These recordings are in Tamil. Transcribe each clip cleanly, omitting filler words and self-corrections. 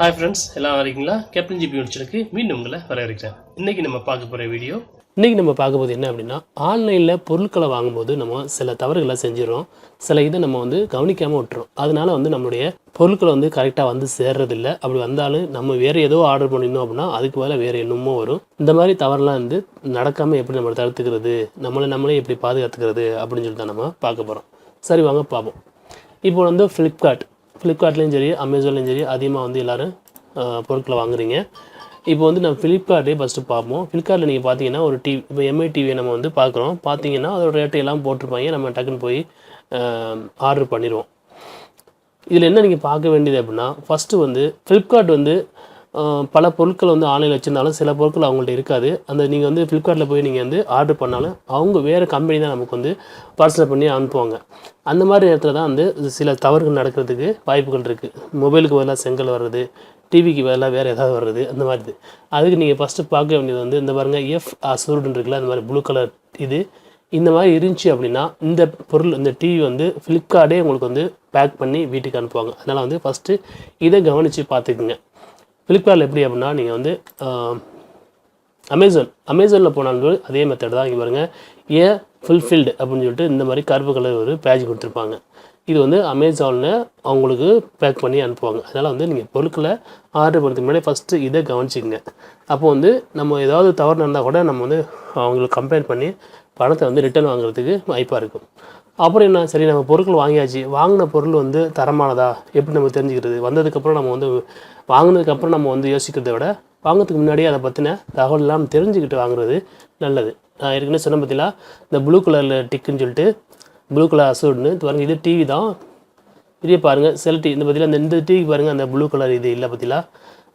ஹாய் ஃப்ரெண்ட்ஸ், எல்லாம் வரீங்களா? கேப்டன் ஜிபி யூனிட்ஸுக்கு மீண்டும் உங்களை வரவேற்கிறேன். இன்றைக்கி நம்ம பார்க்க போகிற வீடியோ நம்ம பார்க்க போது என்ன அப்படின்னா, ஆன்லைனில் பொருட்களை வாங்கும்போது நம்ம சில தவறுகளை செஞ்சிடறோம். சில இதை நம்ம கவனிக்காமல் விட்டுறோம். அதனால நம்மளுடைய பொருட்களை கரெக்டாக சேர்றதில்ல. அப்படி வந்தாலும் நம்ம வேறு ஏதோ ஆர்டர் பண்ணியிருந்தோம் அப்படின்னா அதுக்கு மேலே வேறு என்னமோ வரும். இந்த மாதிரி தவறுலாம் நடக்காமல் எப்படி நம்ம தடுத்துக்கிறது, நம்மளே எப்படி பாதுகாத்துக்கிறது அப்படின்னு சொல்லிட்டு தான் நம்ம பார்க்க போகிறோம். சரி, வாங்க பார்ப்போம். இப்போ ஃப்ளிப்கார்ட்லேயும் சரி, அமேசான்லேயும் சரி அதிகமாக எல்லோரும் பொருட்களை வாங்குறீங்க. இப்போ நம்ம ஃப்ளிப்கார்ட்டே ஃபஸ்ட்டு பார்ப்போம். ஃப்ளிப்கார்ட்டில் நீங்கள் பார்த்தீங்கன்னா ஒரு டிவி, இப்போ எம்ஐ டிவியை நம்ம பார்க்குறோம். பார்த்தீங்கன்னா அதோட ரேட்டு எல்லாம் போட்டிருப்பாங்க. நம்ம டக்குன்னு போய் ஆர்டர் பண்ணிடுவோம். இதில் என்ன நீங்கள் பார்க்க வேண்டியது அப்படின்னா, ஃபஸ்ட்டு ஃப்ளிப்கார்ட் பல பொருட்கள் ஆன்லைனில் வச்சுருந்தாலும் சில பொருட்கள் அவங்கள்ட்ட இருக்காது. நீங்கள் ஃப்ளிப்கார்ட்டில் போய் நீங்கள் ஆர்டர் பண்ணாலும் அவங்க வேறு கம்பெனி தான் நமக்கு பார்சல் பண்ணி அனுப்புவாங்க. அந்த மாதிரி நேரத்தில் தான் சில தவறுகள் நடக்கிறதுக்கு வாய்ப்புகள் இருக்குது. மொபைலுக்கு பதிலாக செங்கல் வர்றது, டிவிக்கு பதிலாக வேறு ஏதாவது வர்றது, அந்த மாதிரி. அதுக்கு நீங்கள் ஃபஸ்ட்டு பார்க்க வேண்டியது இந்த பாருங்கள், எஃப் அசூர்டுன்னு இருக்குல்ல, அந்த மாதிரி ப்ளூ கலர் இந்த மாதிரி இருந்துச்சு அப்படின்னா இந்த பொருள், இந்த டிவி ஃப்ளிப்கார்ட்டே உங்களுக்கு பேக் பண்ணி வீட்டுக்கு அனுப்புவாங்க. அதனால் ஃபஸ்ட்டு இதை கவனித்து பார்த்துக்குங்க. ஃப்ளிப்கார்ட்டில் எப்படி அப்படின்னா, நீங்கள் அமேசானில் போனாலும் அதே மெத்தட் தான். இங்கே பாருங்கள், ஃபுல்ஃபில்டு அப்படின்னு சொல்லிட்டு இந்த மாதிரி கருப்பு கலர் ஒரு பேஜ் கொடுத்துருப்பாங்க. இது அமேசானில் அவங்களுக்கு பேக் பண்ணி அனுப்புவாங்க. அதனால் நீங்கள் பொருட்களை ஆர்டர் பண்ணுறதுக்கு முன்னாடி ஃபஸ்ட்டு இதை கவனிச்சிக்கங்க. அப்போது நம்ம ஏதாவது தவறு நடந்தால் கூட நம்ம அவங்களுக்கு கம்பேர் பண்ணி பணத்தை ரிட்டர்ன் வாங்குறதுக்கு வாய்ப்பாக இருக்கும். அப்புறம் என்ன, சரி நம்ம பொருட்கள் வாங்கியாச்சு, வாங்கின பொருள் தரமானதா எப்படி நம்ம தெரிஞ்சுக்கிறது? வந்ததுக்கப்புறம் நம்ம வாங்கினதுக்கப்புறம் நம்ம யோசிக்கிறத விட வாங்கிறதுக்கு முன்னாடியே அதை பற்றின தகவல் எல்லாம் தெரிஞ்சுக்கிட்டு வாங்குறது நல்லது. நான் ஏற்கனவே சொன்ன பற்றிலா, இந்த ப்ளூ கலரில் டிக்குன்னு சொல்லிட்டு ப்ளூ கலர் அசூட்னு பாருங்கள், இது டிவி தான். இதே பாருங்கள், சில டிவி இந்த பற்றிலாம் இந்த டிவிக்கு பாருங்கள், அந்த ப்ளூ கலர் இது இல்லை பற்றிலா,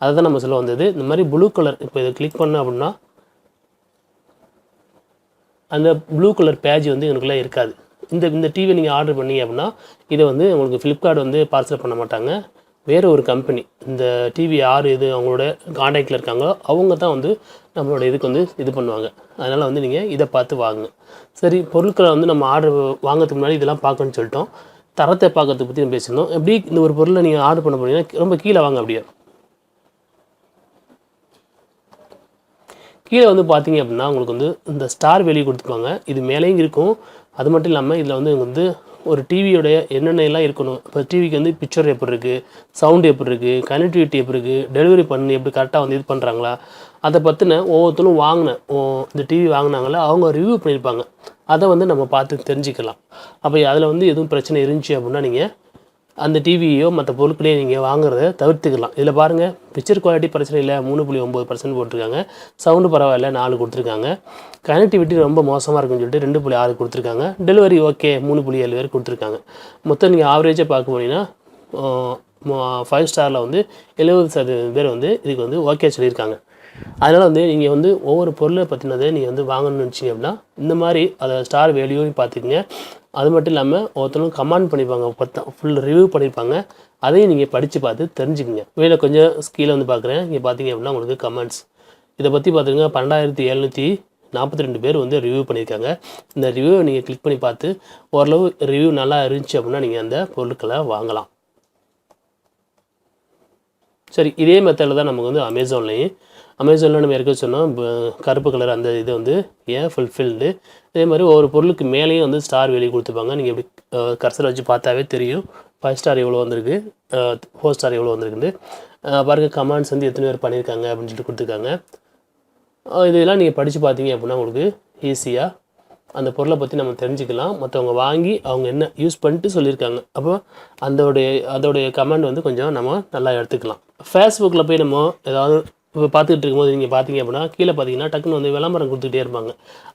அதை தான் நம்ம சொல்ல வந்தது. இந்த மாதிரி ப்ளூ கலர் இப்போ இதை கிளிக் பண்ணோம் அப்படின்னா அந்த ப்ளூ கலர் பேஜ் எனக்குள்ளே இருக்காது. இந்த டிவி நீங்கள் ஆர்டர் பண்ணி அப்படின்னா இதை உங்களுக்கு ஃப்ளிப்கார்ட் பார்சல் பண்ண மாட்டாங்க. வேறு ஒரு கம்பெனி, இந்த டிவி யார் அவங்களோட கான்டாக்டில் இருக்காங்களோ அவங்க தான் நம்மளோட இதுக்கு இது பண்ணுவாங்க. அதனால் நீங்கள் இதை பார்த்து வாங்குங்க. சரி, பொருட்களை நம்ம ஆர்டர் வாங்கிறதுக்கு முன்னாடி இதெல்லாம் பார்க்கணுன்னு சொல்லிட்டோம். தரத்தை பார்க்கறத பற்றி நம்ம பேசணும். எப்படி இந்த ஒரு பொருளை நீங்கள் ஆர்டர் பண்ண போனீங்கன்னா ரொம்ப கீழே வாங்க. அப்படியே கீழே பார்த்தீங்க அப்படின்னா உங்களுக்கு இந்த ஸ்டார் வேல்யூ கொடுத்துருப்பாங்க. இது மேலேயும் இருக்கும். அது மட்டும் இல்லாமல் இதில் ஒரு டிவியோடைய என்னென்னலாம் இருக்கணும். இப்போ டிவிக்கு பிக்சர் எப்படி இருக்குது, சவுண்டு எப்படி இருக்குது, கனெக்டிவிட்டி எப்படி இருக்குது, டெலிவரி பண்ணி எப்படி கரெக்டாக இது பண்ணுறாங்களா, அதை பற்றின ஒவ்வொருத்தரும் இந்த டிவி வாங்கினாங்களா அவங்க ரிவ்யூ பண்ணியிருப்பாங்க. அதை நம்ம பார்த்து தெரிஞ்சுக்கலாம். அப்போ அதில் எதுவும் பிரச்சனை இருந்துச்சு அப்படின்னா நீங்கள் அந்த டிவியோ மற்ற பொருட்களையும் நீங்கள் வாங்குறத தவிர்த்துக்கலாம். இதில் பாருங்கள், பிக்சர் குவாலிட்டி பிரச்சனை இல்லை, 3.9% போட்டிருக்காங்க. சவுண்டு பரவாயில்ல, 4 கொடுத்துருக்காங்க. கனெக்டிவிட்டி ரொம்ப மோசமாக இருக்குன்னு சொல்லிட்டு 2.6 கொடுத்துருக்காங்க. டெலிவரி ஓகே 3.7 பேர் கொடுத்துருக்காங்க. மொத்தம் நீங்கள் ஆவரேஜாக பார்க்க போனீங்கன்னா 5 ஸ்டாரில் 70% பேர் இதுக்கு ஓகே சொல்லியிருக்காங்க. அதனால் நீங்கள் ஒவ்வொரு பொருளை பற்றினதை நீங்கள் வாங்கணும்னு நினச்சிங்க அப்படின்னா இந்த மாதிரி அதை ஸ்டார் வேல்யூவும் பார்த்துக்குங்க. அது மட்டும் இல்லாமல் ஒருத்தரும் கமெண்ட் பண்ணிப்பாங்க, ஃபுல் ரிவ்யூ பண்ணியிருப்பாங்க. அதையும் நீங்கள் படித்து பார்த்து தெரிஞ்சுக்குங்க. வேலை கொஞ்சம் கீழே பார்க்குறேன். இங்கே பார்த்தீங்க அப்படின்னா உங்களுக்கு கமெண்ட்ஸ் இதை பற்றி பார்த்துங்க. 12,742 பேர் ரிவ்யூ பண்ணியிருக்காங்க. இந்த ரிவ்யூவை நீங்கள் கிளிக் பண்ணி பார்த்து ஓரளவு ரிவ்யூ நல்லா இருந்துச்சு அப்படின்னா நீங்கள் அந்த பொருட்களை வாங்கலாம். சரி, இதே மெத்தடில் தான் நமக்கு அமேசானில் நம்ம ஏற்கனவே சொன்னோம், கருப்பு கலர் அந்த இது ஃபுல்ஃபில்டு. இதே மாதிரி ஒவ்வொரு பொருளுக்கு மேலேயும் ஸ்டார் வேல்யூ கொடுத்துருப்பாங்க. நீங்கள் எப்படி கர்சரை வச்சு பார்த்தாவே தெரியும் 5 ஸ்டார் எவ்வளோ வந்திருக்கு, 4 ஸ்டார் எவ்வளோ வந்திருக்குது. பாருங்கள், கமெண்ட்ஸ் எத்தனை பேர் பண்ணியிருக்காங்க அப்படின்னு சொல்லிட்டு கொடுத்துருக்காங்க. இதெல்லாம் நீங்கள் படித்து பார்த்தீங்க அப்படின்னா உங்களுக்கு ஈஸியாக அந்த பொருளை பற்றி நம்ம தெரிஞ்சுக்கலாம். மற்றவங்க வாங்கி அவங்க என்ன யூஸ் பண்ணிட்டு சொல்லியிருக்காங்க. அப்போ அதோடைய கமெண்ட் கொஞ்சம் நம்ம நல்லா எடுத்துக்கலாம். ஃபேஸ்புக்கில் போய் நம்ம ஏதாவது இப்போ பார்த்துக்கிட்டு இருக்கும்போது நீங்கள் பார்த்தீங்க அப்படின்னா கீழே பார்த்தீங்கன்னா டக்குன்னு விளம்பரம் கொடுத்துக்கிட்டே இருப்பாங்க.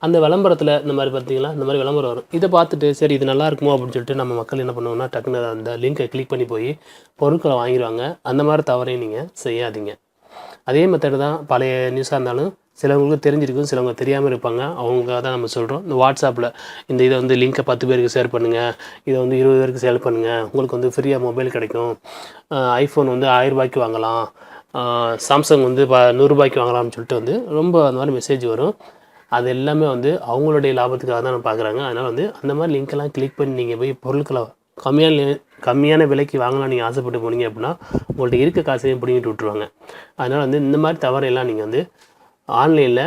அந்த விளம்பரத்தில் இந்த மாதிரி பார்த்தீங்கன்னா இந்த மாதிரி விளம்பரம் வரும். இதை பார்த்துட்டு சரி இது நல்லா இருக்குமோ அப்படின்னு சொல்லிட்டு நம்ம மக்கள் என்ன பண்ணுவோம்னா டக்குன்னு அந்த லிங்கை கிளிக் பண்ணி போய் பொருட்களை வாங்கிடுவாங்க. அந்த மாதிரி தவறையும் நீங்கள் செய்யாதீங்க. அதே மெத்தட் தான் பழைய நியூஸாக இருந்தாலும் சிலவங்களுக்கு தெரிஞ்சிருக்கும், சிலவங்க தெரியாமல் இருப்பாங்க. அவங்க தான் நம்ம சொல்கிறோம். இந்த வாட்ஸ்அப்பில் இந்த இதை லிங்கை 10 பேருக்கு ஷேர் பண்ணுங்கள், இதை 20 பேருக்கு ஷேர் பண்ணுங்கள், உங்களுக்கு ஃப்ரீயாக மொபைல் கிடைக்கும், ஐஃபோன் 1000 ரூபாய்க்கு வாங்கலாம், சாம்சங் 100 ரூபாய்க்கு வாங்கலாம்னு சொல்லிட்டு ரொம்ப அந்த மாதிரி மெசேஜ் வரும். அது எல்லாமே அவங்களுடைய லாபத்துக்காக தான் பார்க்குறாங்க. அதனால் அந்த மாதிரி லிங்க்கெல்லாம் கிளிக் பண்ணி நீங்கள் போய் பொருட்களை கம்மியான விலைக்கு வாங்கலாம் நீங்கள் ஆசைப்பட்டு போனீங்க அப்படின்னா உங்கள்கிட்ட இருக்க காசையும் பிடிங்கிட்டு விட்ருவாங்க. அதனால் வந்து இந்த மாதிரி தவறையெல்லாம் நீங்கள் வந்து ஆன்லைனில்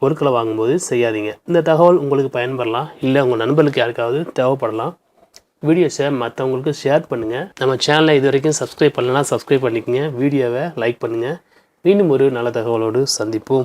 பொருட்களை வாங்கும்போது செய்யாதீங்க. இந்த தகவல் உங்களுக்கு பயன்படலாம், இல்லை உங்கள் நண்பர்களுக்கு யாருக்காவது தேவைப்படலாம். வீடியோஸை மற்றவங்களுக்கு ஷேர் பண்ணுங்கள். நம்ம சேனலை இது வரைக்கும் சப்ஸ்கிரைப் பண்ணலன்னா சப்ஸ்கிரைப் பண்ணிக்கோங்க. வீடியோவை லைக் பண்ணுங்கள். மீண்டும் ஒரு நல்ல தகவலோடு சந்திப்போம்.